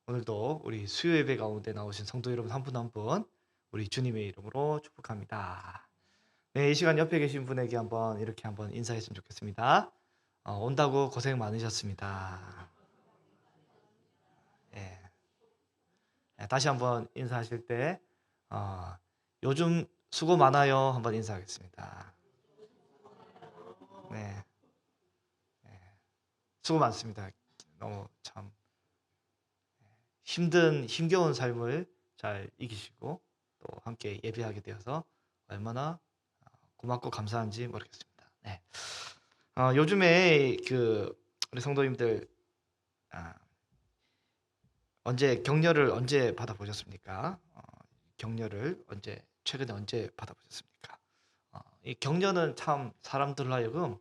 오늘도 우리 수요 예배 가운데 나오신 성도 여러분 한 분 한 분 우리 주님의 이름으로 축복합니다. 네, 이 시간 옆에 계신 분에게 한번 인사했으면 좋겠습니다. 온다고 고생 많으셨습니다. 예, 다시 한번 인사하실 때 어, 요즘 수고 많아요 한번 인사하겠습니다. 네, 수고 많습니다. 너무 참 힘겨운 삶을 잘 이기시고 또 함께 예배하게 되어서 얼마나 고맙고 감사한지 모르겠습니다. 네. 요즘에 우리 성도님들 아, 언제 받아보셨습니까? 격려를 최근에 언제 받아보셨습니까? 이 격려는 참 사람들로 하여금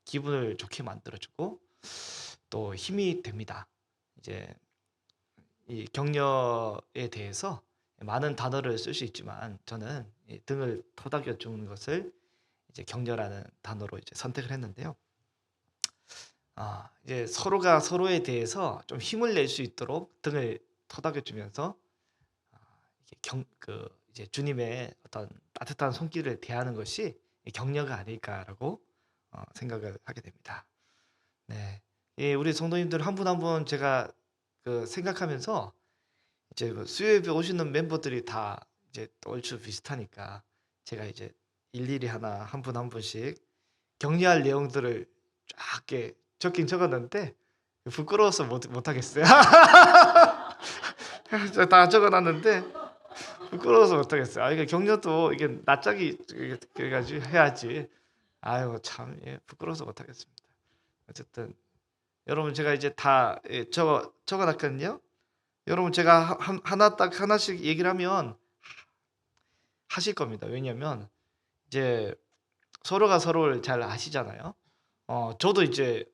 기분을 좋게 만들어주고 또 힘이 됩니다. 이제 이 격려에 대해서 많은 단어를 쓸 수 있지만 저는 이 등을 토닥여 주는 것을 이제 격려라는 단어로 이제 선택을 했는데요. 이제 서로가 서로에 대해서 좀 힘을 낼 수 있도록 등을 토닥여 주면서 아, 이게 이제 주님의 어떤 따뜻한 손길을 대하는 것이 이 격려가 아닐까라고 생각을 하게 됩니다. 네. 예, 우리 성도님들 한 분 한 분 제가 생각하면서 이제 수요예배 오시는 멤버들이 다 이제 또 얼추 비슷하니까 제가 이제 일일이 하나 한 분 한 분씩 격려할 내용들을 쫙 이렇게 적긴 적었는데 부끄러워서 못 하겠어요. 다 적어놨는데 부끄러워서 못 하겠어요. 이게 격려도 이게 낯짝이 그래가지고 해야지. 아유 참 부끄러워서 못 하겠습니다. 어쨌든 여러분 제가 이제 다 적어놨거든요. 여러분 제가 하나 딱 하나씩 얘기를 하면 하실 겁니다. 왜냐면 이제 서로가 서로를 잘 아시잖아요. 저도 이제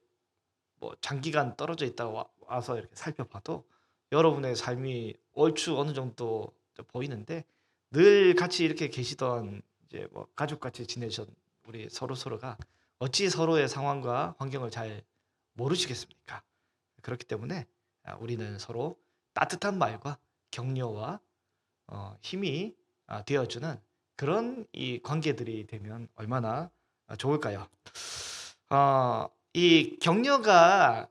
뭐 장기간 떨어져 있다가 와서 이렇게 살펴봐도 여러분의 삶이 얼추 어느 정도 보이는데 늘 같이 이렇게 계시던 이제 뭐 가족같이 지내셨 우리 서로가 어찌 서로의 상황과 환경을 잘 모르시겠습니까? 그렇기 때문에 우리는 서로 따뜻한 말과 격려와 힘이 되어주는 그런 이 관계들이 되면 얼마나 좋을까요? 이 격려가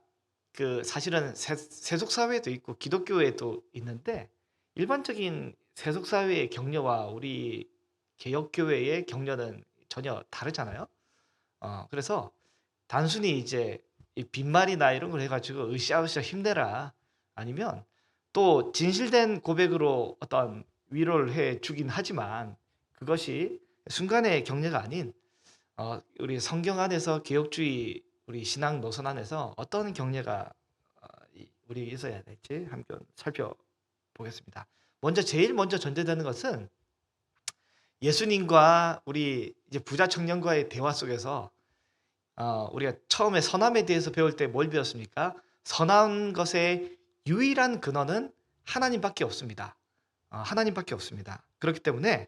사실은 세속 사회에도 있고 기독교에도 있는데 일반적인 세속 사회의 격려와 우리 개혁 교회의 격려는 전혀 다르잖아요. 그래서 단순히 이제 이 빈말이나 이런 걸 해가지고 으쌰으쌰 힘내라 아니면 또 진실된 고백으로 어떤 위로를 해 주긴 하지만 그것이 순간의 격려가 아닌 우리 성경 안에서 개혁주의 우리 신앙 노선 안에서 어떤 격려가 우리 있어야 될지 함께 살펴보겠습니다. 제일 먼저 전제되는 것은 예수님과 우리 이제 부자 청년과의 대화 속에서 우리가 처음에 선함에 대해서 배울 때 뭘 배웠습니까? 선한 것의 유일한 근원은 하나님밖에 없습니다. 하나님밖에 없습니다. 그렇기 때문에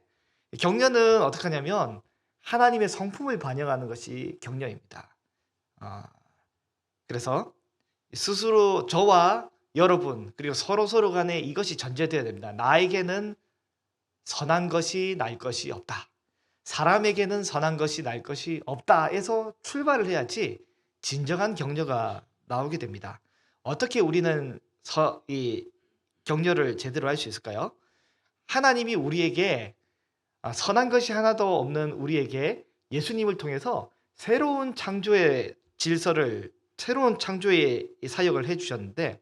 격려는 어떻게 하냐면 하나님의 성품을 반영하는 것이 격려입니다. 어, 그래서 스스로 저와 여러분 그리고 서로 간에 이것이 전제되어야 됩니다. 나에게는 선한 것이 날 것이 없다. 사람에게는 선한 것이 날 것이 없다에서 출발을 해야지 진정한 격려가 나오게 됩니다. 어떻게 우리는 이 격려를 제대로 할 수 있을까요? 하나님이 우리에게 선한 것이 하나도 없는 우리에게 예수님을 통해서 새로운 창조의 사역을 해주셨는데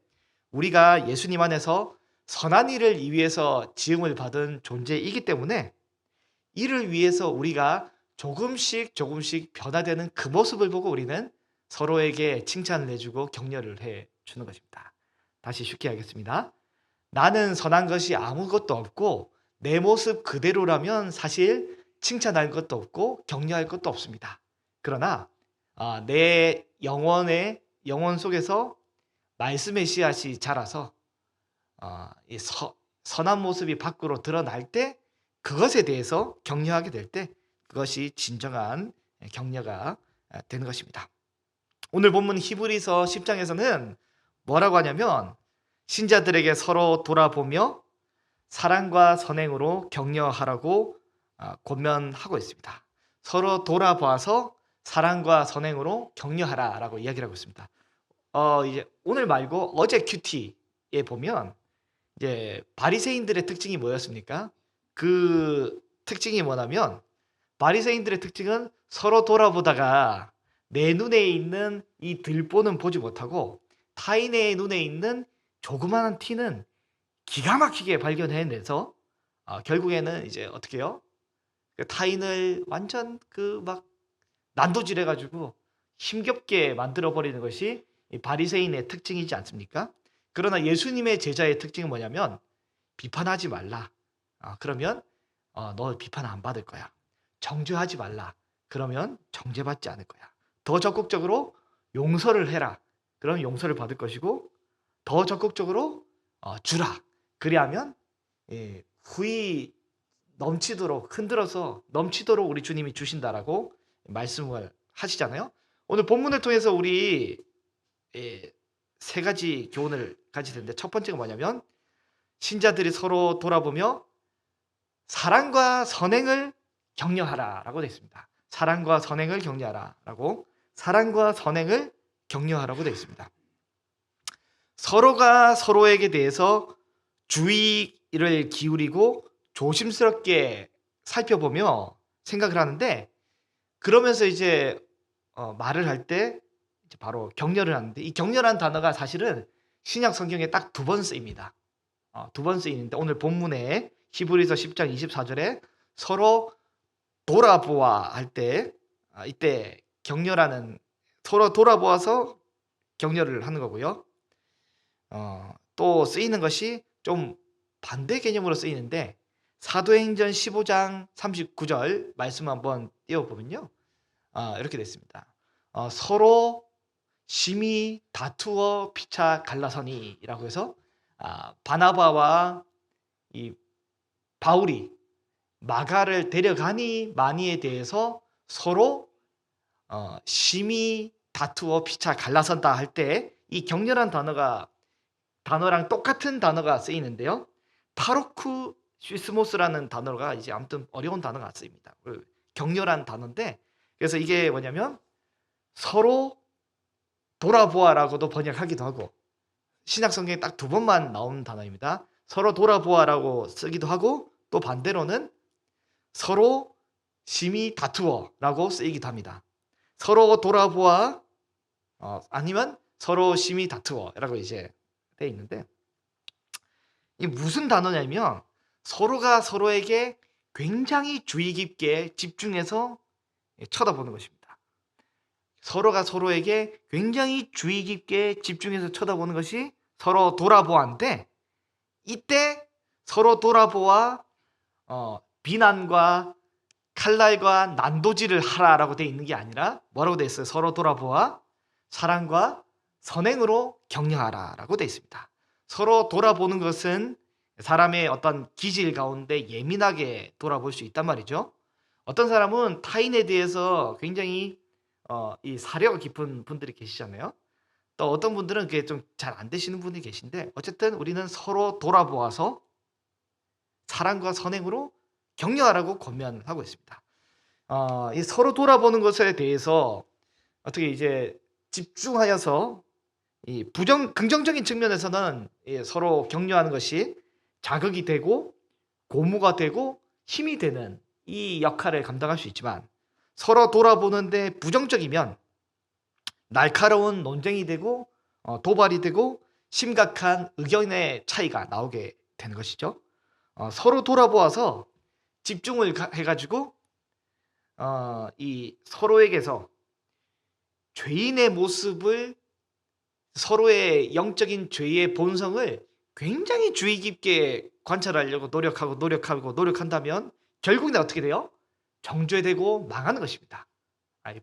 우리가 예수님 안에서 선한 일을 위해서 지음을 받은 존재이기 때문에 이를 위해서 우리가 조금씩 변화되는 그 모습을 보고 우리는 서로에게 칭찬을 해주고 격려를 해주는 것입니다. 다시 쉽게 하겠습니다. 나는 선한 것이 아무것도 없고 내 모습 그대로라면 사실 칭찬할 것도 없고 격려할 것도 없습니다. 그러나 내 영혼 속에서 말씀의 씨앗이 자라서 이 선한 모습이 밖으로 드러날 때 그것에 대해서 격려하게 될 때 그것이 진정한 격려가 되는 것입니다. 오늘 본문 히브리서 10장에서는 뭐라고 하냐면 신자들에게 서로 돌아보며 사랑과 선행으로 격려하라고 권면하고 있습니다. 서로 돌아봐서 사랑과 선행으로 격려하라라고 이야기를 하고 있습니다. 이제 오늘 말고 어제 큐티에 보면 이제 바리새인들의 특징이 뭐였습니까? 그 특징이 뭐냐면 바리새인들의 특징은 서로 돌아보다가 내 눈에 있는 이 들보는 보지 못하고 타인의 눈에 있는 조그마한 티는 기가 막히게 발견해내서 결국에는 이제 어떻게 해요? 그 타인을 완전 그 막 난도질해 가지고 힘겹게 만들어 버리는 것이 이 바리새인의 특징이지 않습니까? 그러나 예수님의 제자의 특징은 뭐냐면 비판하지 말라. 그러면 너 비판 안 받을 거야. 정죄하지 말라. 그러면 정죄받지 않을 거야. 더 적극적으로 용서를 해라. 그럼 용서를 받을 것이고 더 적극적으로 주라. 그리하면 후이 넘치도록 흔들어서 넘치도록 우리 주님이 주신다라고 말씀을 하시잖아요. 오늘 본문을 통해서 우리 세 가지 교훈을 가지게 되는데 첫 번째가 뭐냐면 신자들이 서로 돌아보며 사랑과 선행을 격려하라라고 되어 있습니다. 사랑과 선행을 격려하라라고 사랑과 선행을 격려하라고 되어 있습니다. 서로가 서로에게 대해서 주의를 기울이고 조심스럽게 살펴보며 생각을 하는데 그러면서 이제 말을 할 때 바로 격려를 하는데 이 격려라는 단어가 사실은 신약 성경에 딱 두 번 쓰입니다. 두 번 쓰이는데 오늘 본문에 히브리서 10장 24절에 서로 돌아보아 할 때 이때 격려라는 서로 돌아보아서 격려를 하는 거고요. 또 쓰이는 것이 좀 반대 개념으로 쓰이는데 사도행전 15장 39절 말씀 한번 띄워보면요. 이렇게 됐습니다. 서로 심히 다투어 피차 갈라서니라고 해서 바나바와 이 바울이 마가를 데려가니 마니에 대해서 서로 심히 다투어 피차 갈라선다 할 때 이 격렬한 단어랑 똑같은 단어가 쓰이는데요. 파로쿠시스모스라는 단어가 이제 아무튼 어려운 단어가 쓰입니다. 격렬한 단어인데 그래서 이게 뭐냐면 서로 돌아보아라고도 번역하기도 하고 신약 성경에 딱 두 번만 나오는 단어입니다. 서로 돌아보아라고 쓰기도 하고 또 반대로는 서로 심히 다투어라고 쓰이기도 합니다. 서로 돌아보아 아니면 서로 심히 다투어라고 이제 돼 있는데 이 무슨 단어냐면 서로가 서로에게 굉장히 주의 깊게 집중해서 쳐다보는 것입니다. 서로가 서로에게 굉장히 주의 깊게 집중해서 쳐다보는 것이 서로 돌아보아인데 이때 서로 돌아보아 비난과 칼날과 난도질을 하라라고 되어 있는 게 아니라 뭐라고 되어 있어요? 서로 돌아보아 사랑과 선행으로 격려하라라고 되어 있습니다. 서로 돌아보는 것은 사람의 어떤 기질 가운데 예민하게 돌아볼 수 있단 말이죠. 어떤 사람은 타인에 대해서 굉장히 이 사려가 깊은 분들이 계시잖아요. 또 어떤 분들은 그게 좀 잘 안 되시는 분이 계신데 어쨌든 우리는 서로 돌아보아서 사랑과 선행으로 격려하라고 권면하고 있습니다. 이 서로 돌아보는 것에 대해서 어떻게 이제 집중하여서 이 긍정적인 측면에서는 서로 격려하는 것이 자극이 되고 고무가 되고 힘이 되는 이 역할을 감당할 수 있지만 서로 돌아보는데 부정적이면 날카로운 논쟁이 되고 도발이 되고 심각한 의견의 차이가 나오게 되는 것이죠. 서로 돌아보아서 집중을 해가지고 이 서로에게서 죄인의 모습을 서로의 영적인 죄의 본성을 굉장히 주의 깊게 관찰하려고 노력한다면 결국은 어떻게 돼요? 정죄되고 망하는 것입니다.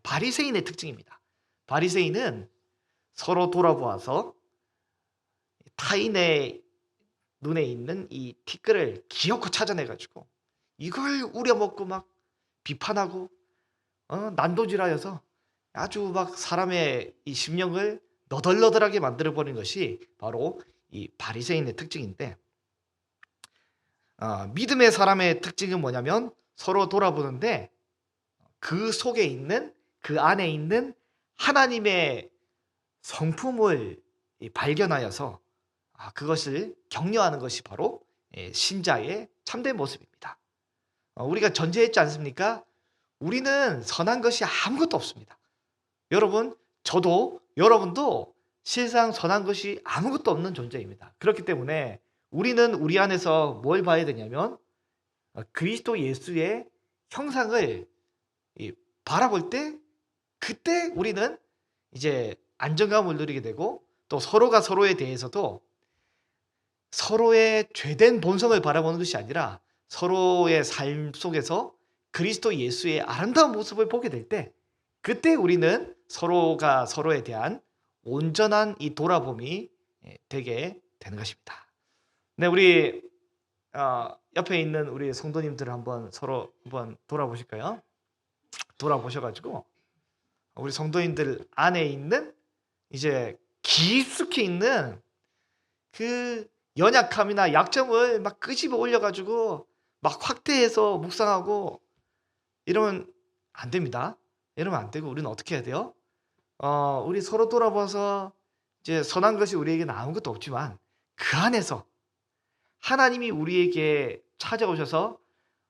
바리새인의 특징입니다. 바리새인은 서로 돌아보아서 타인의 눈에 있는 이 티끌을 기어코 찾아내가지고 이걸 우려먹고 막 비판하고 난도질하여서 아주 막 사람의 이 심령을 너덜너덜하게 만들어버린 것이 바로 이 바리새인의 특징인데, 믿음의 사람의 특징은 뭐냐면 서로 돌아보는데 그 속에 있는, 그 안에 있는 하나님의 성품을 발견하여서 그것을 격려하는 것이 바로 신자의 참된 모습입니다. 우리가 전제했지 않습니까? 우리는 선한 것이 아무것도 없습니다. 여러분, 저도, 여러분도 실상 선한 것이 아무것도 없는 존재입니다. 그렇기 때문에 우리는 우리 안에서 뭘 봐야 되냐면 그리스도 예수의 형상을 바라볼 때, 그때 우리는 이제 안정감을 누리게 되고, 또 서로가 서로에 대해서도 서로의 죄된 본성을 바라보는 것이 아니라 서로의 삶 속에서 그리스도 예수의 아름다운 모습을 보게 될 때, 그때 우리는 서로가 서로에 대한 온전한 이 돌아봄이 되게 되는 것입니다. 네, 우리 옆에 있는 우리 성도님들을 한번 서로 한번 돌아보실까요? 돌아보셔가지고 우리 성도님들 안에 있는 이제 깊숙이 있는 그 연약함이나 약점을 막 끄집어 올려가지고 막 확대해서 묵상하고 이러면 안 됩니다. 이러면 안 되고 우리는 어떻게 해야 돼요? 우리 서로 돌아봐서 이제 선한 것이 우리에게는 아무것도 없지만 그 안에서 하나님이 우리에게 찾아오셔서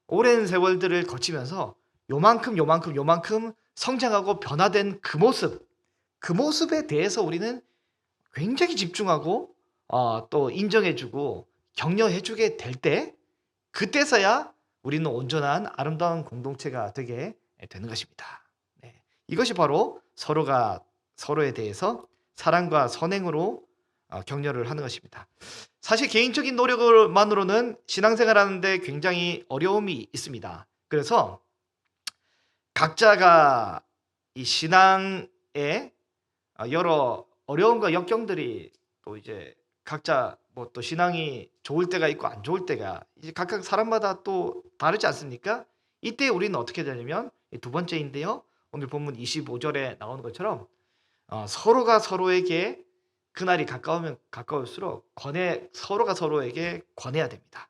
오랜 세월들을 거치면서 요만큼 성장하고 변화된 그 모습, 그 모습에 대해서 우리는 굉장히 집중하고 또 인정해주고 격려해주게 될 때, 그때서야 우리는 온전한 아름다운 공동체가 되게 되는 것입니다. 네. 이것이 바로 서로가 서로에 대해서 사랑과 선행으로 격려를 하는 것입니다. 사실 개인적인 노력만으로는 신앙생활하는데 굉장히 어려움이 있습니다. 그래서 각자가 이 신앙에 여러 어려움과 역경들이 또 이제 각자 뭐 또 신앙이 좋을 때가 있고 안 좋을 때가 이제 각각 사람마다 또 다르지 않습니까? 이때 우리는 어떻게 되냐면 두 번째인데요. 오늘 본문 25절에 나오는 것처럼 서로가 서로에게 그날이 가까우면 가까울수록 서로가 서로에게 권해야 됩니다.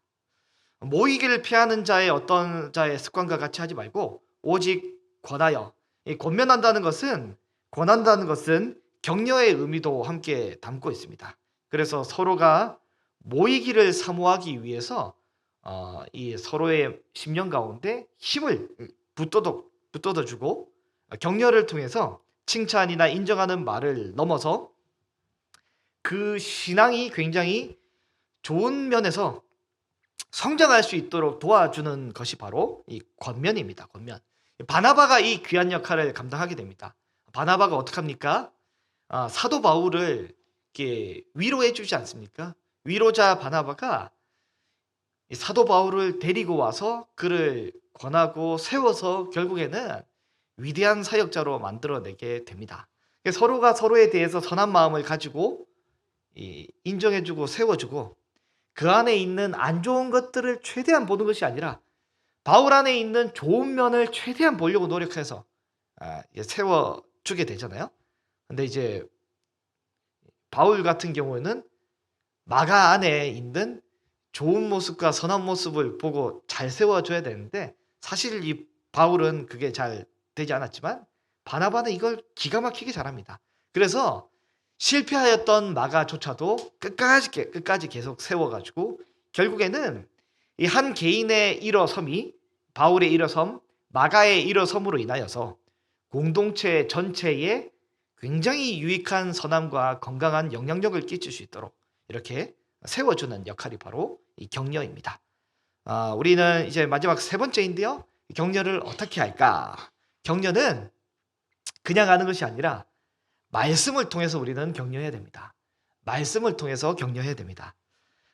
모이기를 피하는 자의 어떤 자의 습관과 같이 하지 말고 오직 권하여. 권면한다는 것은, 권한다는 것은 격려의 의미도 함께 담고 있습니다. 그래서 서로가 모이기를 사모하기 위해서 이 서로의 심령 가운데 힘을 붙돋아주고 격려를 통해서 칭찬이나 인정하는 말을 넘어서 그 신앙이 굉장히 좋은 면에서 성장할 수 있도록 도와주는 것이 바로 이 권면입니다. 권면. 바나바가 이 귀한 역할을 감당하게 됩니다. 바나바가 어떻게 합니까? 사도 바울을 이렇게 위로해 주지 않습니까? 위로자 바나바가 사도 바울을 데리고 와서 그를 권하고 세워서 결국에는 위대한 사역자로 만들어내게 됩니다. 서로가 서로에 대해서 선한 마음을 가지고 인정해주고 세워주고 그 안에 있는 안 좋은 것들을 최대한 보는 것이 아니라 바울 안에 있는 좋은 면을 최대한 보려고 노력해서 세워주게 되잖아요. 근데 이제 바울 같은 경우에는 마가 안에 있는 좋은 모습과 선한 모습을 보고 잘 세워줘야 되는데, 사실 이 바울은 그게 잘 되지 않았지만 바나바는 이걸 기가 막히게 잘합니다. 그래서 실패하였던 마가조차도 끝까지 계속 세워가지고 결국에는 이 한 개인의 일어섬이, 바울의 일어섬, 마가의 일어섬으로 인하여서 공동체 전체에 굉장히 유익한 선함과 건강한 영향력을 끼칠 수 있도록 이렇게 세워주는 역할이 바로 이 격려입니다. 우리는 이제 마지막 세 번째인데요. 격려를 어떻게 할까? 격려는 그냥 하는 것이 아니라 말씀을 통해서 우리는 격려해야 됩니다. 말씀을 통해서 격려해야 됩니다.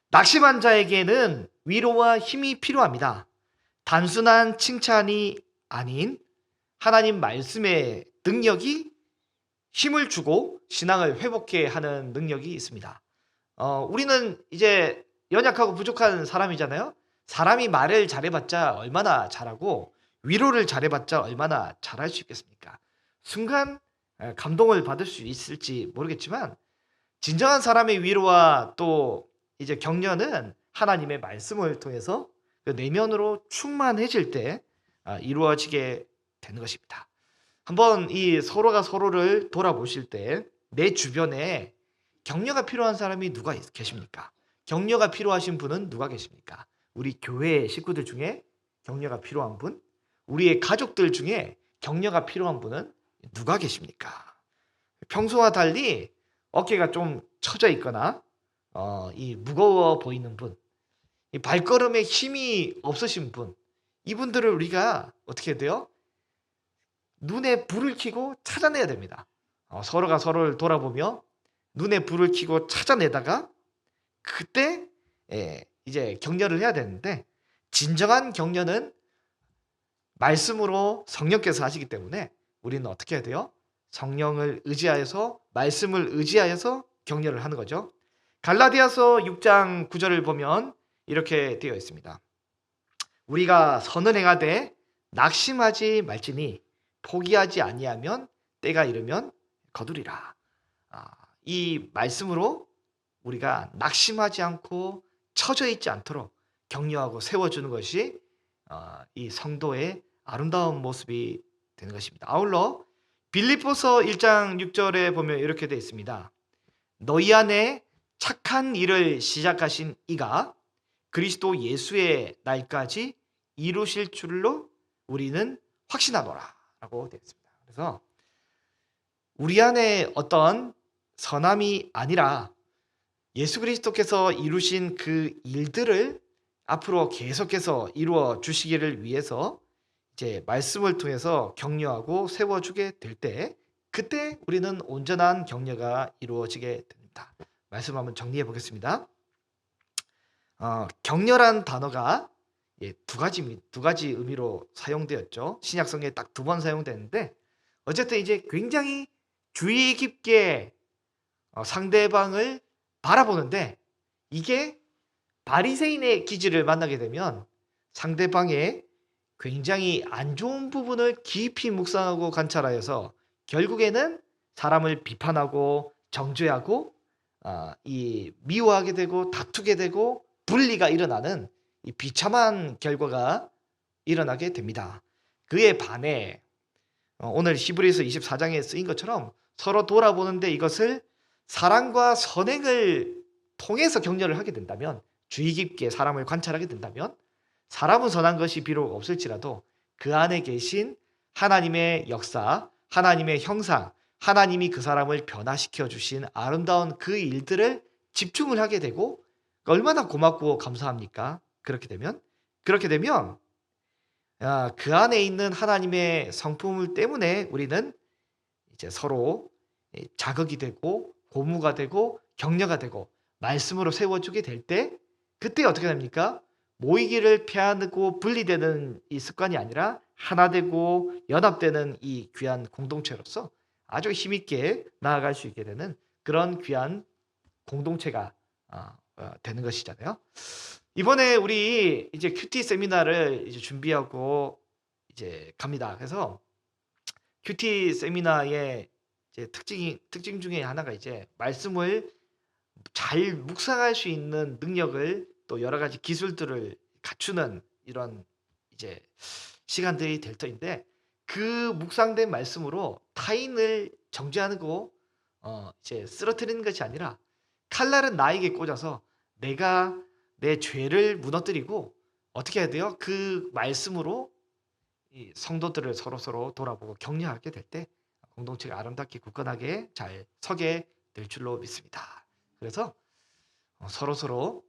낙심한 자에게는 위로와 힘이 필요합니다. 단순한 칭찬이 아닌 하나님 말씀의 능력이 힘을 주고 신앙을 회복해 하는 능력이 있습니다. 우리는 이제 연약하고 부족한 사람이잖아요. 사람이 말을 잘해봤자 얼마나 잘하고 위로를 잘해봤자 얼마나 잘할 수 있겠습니까? 순간 감동을 받을 수 있을지 모르겠지만 진정한 사람의 위로와 또 이제 격려는 하나님의 말씀을 통해서 그 내면으로 충만해질 때 이루어지게 되는 것입니다. 한번 이 서로가 서로를 돌아보실 때 내 주변에 격려가 필요한 사람이 누가 계십니까? 격려가 필요하신 분은 누가 계십니까? 우리 교회 식구들 중에 격려가 필요한 분? 우리의 가족들 중에 격려가 필요한 분은 누가 계십니까? 평소와 달리 어깨가 좀 처져 있거나 이 무거워 보이는 분, 이 발걸음에 힘이 없으신 분, 이분들을 우리가 어떻게 해야 돼요? 눈에 불을 켜고 찾아내야 됩니다. 서로가 서로를 돌아보며 눈에 불을 켜고 찾아내다가 그때 이제 격려를 해야 되는데, 진정한 격려는 말씀으로 성령께서 하시기 때문에 우리는 어떻게 해야 돼요? 성령을 의지하여서, 말씀을 의지하여서 격려를 하는 거죠. 갈라디아서 6장 9절을 보면 이렇게 되어 있습니다. 우리가 선을 행하되 낙심하지 말지니 포기하지 아니하면 때가 이르면 거두리라. 이 말씀으로 우리가 낙심하지 않고 처져 있지 않도록 격려하고 세워주는 것이 이 성도의 아름다운 모습이 되는 것입니다. 아울러 빌립보서 1장 6절에 보면 이렇게 되어 있습니다. 너희 안에 착한 일을 시작하신 이가 그리스도 예수의 날까지 이루실 줄로 우리는 확신하노라 라고 되어 있습니다. 그래서 우리 안에 어떤 선함이 아니라 예수 그리스도께서 이루신 그 일들을 앞으로 계속해서 이루어 주시기를 위해서 이제 말씀을 통해서 격려하고 세워주게 될 때, 그때 우리는 온전한 격려가 이루어지게 됩니다. 말씀 한번 정리해 보겠습니다. 격려란 단어가 두 가지 의미로 사용되었죠. 신약성경에 딱 2번 사용되는데, 어쨌든 이제 굉장히 주의 깊게 상대방을 바라보는데, 이게 바리새인의 기질을 만나게 되면 상대방의 굉장히 안 좋은 부분을 깊이 묵상하고 관찰하여서 결국에는 사람을 비판하고 정죄하고 이 미워하게 되고 다투게 되고 분리가 일어나는 이 비참한 결과가 일어나게 됩니다. 그에 반해 오늘 히브리서 24장에 쓰인 것처럼 서로 돌아보는데 이것을 사랑과 선행을 통해서 격려를 하게 된다면, 주의 깊게 사람을 관찰하게 된다면, 사람은 선한 것이 비록 없을지라도 그 안에 계신 하나님의 역사, 하나님의 형상, 하나님이 그 사람을 변화시켜 주신 아름다운 그 일들을 집중을 하게 되고, 얼마나 고맙고 감사합니까? 그렇게 되면 그 안에 있는 하나님의 성품 때문에 우리는 이제 서로 자극이 되고 고무가 되고 격려가 되고 말씀으로 세워주게 될 때, 그때 어떻게 됩니까? 모이기를 피하고 분리되는 이 습관이 아니라 하나 되고 연합되는 이 귀한 공동체로서 아주 힘있게 나아갈 수 있게 되는 그런 귀한 공동체가 되는 것이잖아요. 이번에 우리 이제 큐티 세미나를 이제 준비하고 이제 갑니다. 그래서 큐티 세미나의 이제 특징 중에 하나가 이제 말씀을 잘 묵상할 수 있는 능력을, 또 여러 가지 기술들을 갖추는 이런 이제 시간들이 될 터인데, 그 묵상된 말씀으로 타인을 정죄하는 거 이제 쓰러뜨리는 것이 아니라 칼날은 나에게 꽂아서 내가 내 죄를 무너뜨리고 어떻게 해야 돼요? 그 말씀으로 이 성도들을 서로 돌아보고 격려하게 될 때 공동체가 아름답게 굳건하게 잘 서게 될 줄로 믿습니다. 그래서 서로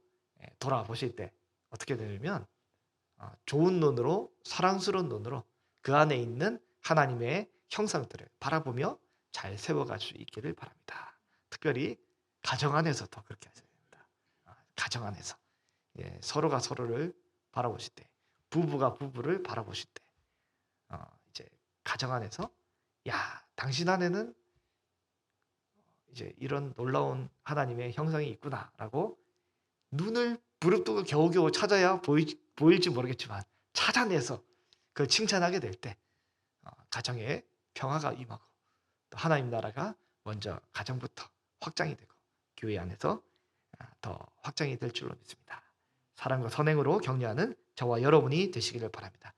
돌아보실 때 어떻게 되냐면 좋은 눈으로, 사랑스러운 눈으로 그 안에 있는 하나님의 형상들을 바라보며 잘 세워갈 수 있기를 바랍니다. 특별히 가정 안에서도 그렇게 하셔야 됩니다. 가정 안에서 서로가 서로를 바라보실 때, 부부가 부부를 바라보실 때 이제 가정 안에서 당신 안에는 이제 이런 놀라운 하나님의 형상이 있구나라고 눈을 부릅뜨고 겨우겨우 찾아야 보일지 모르겠지만 찾아내서 그 칭찬하게 될 때 가정에 평화가 임하고 또 하나님 나라가 먼저 가정부터 확장이 되고 교회 안에서 더 확장이 될 줄로 믿습니다. 사랑과 선행으로 격려하는 저와 여러분이 되시기를 바랍니다.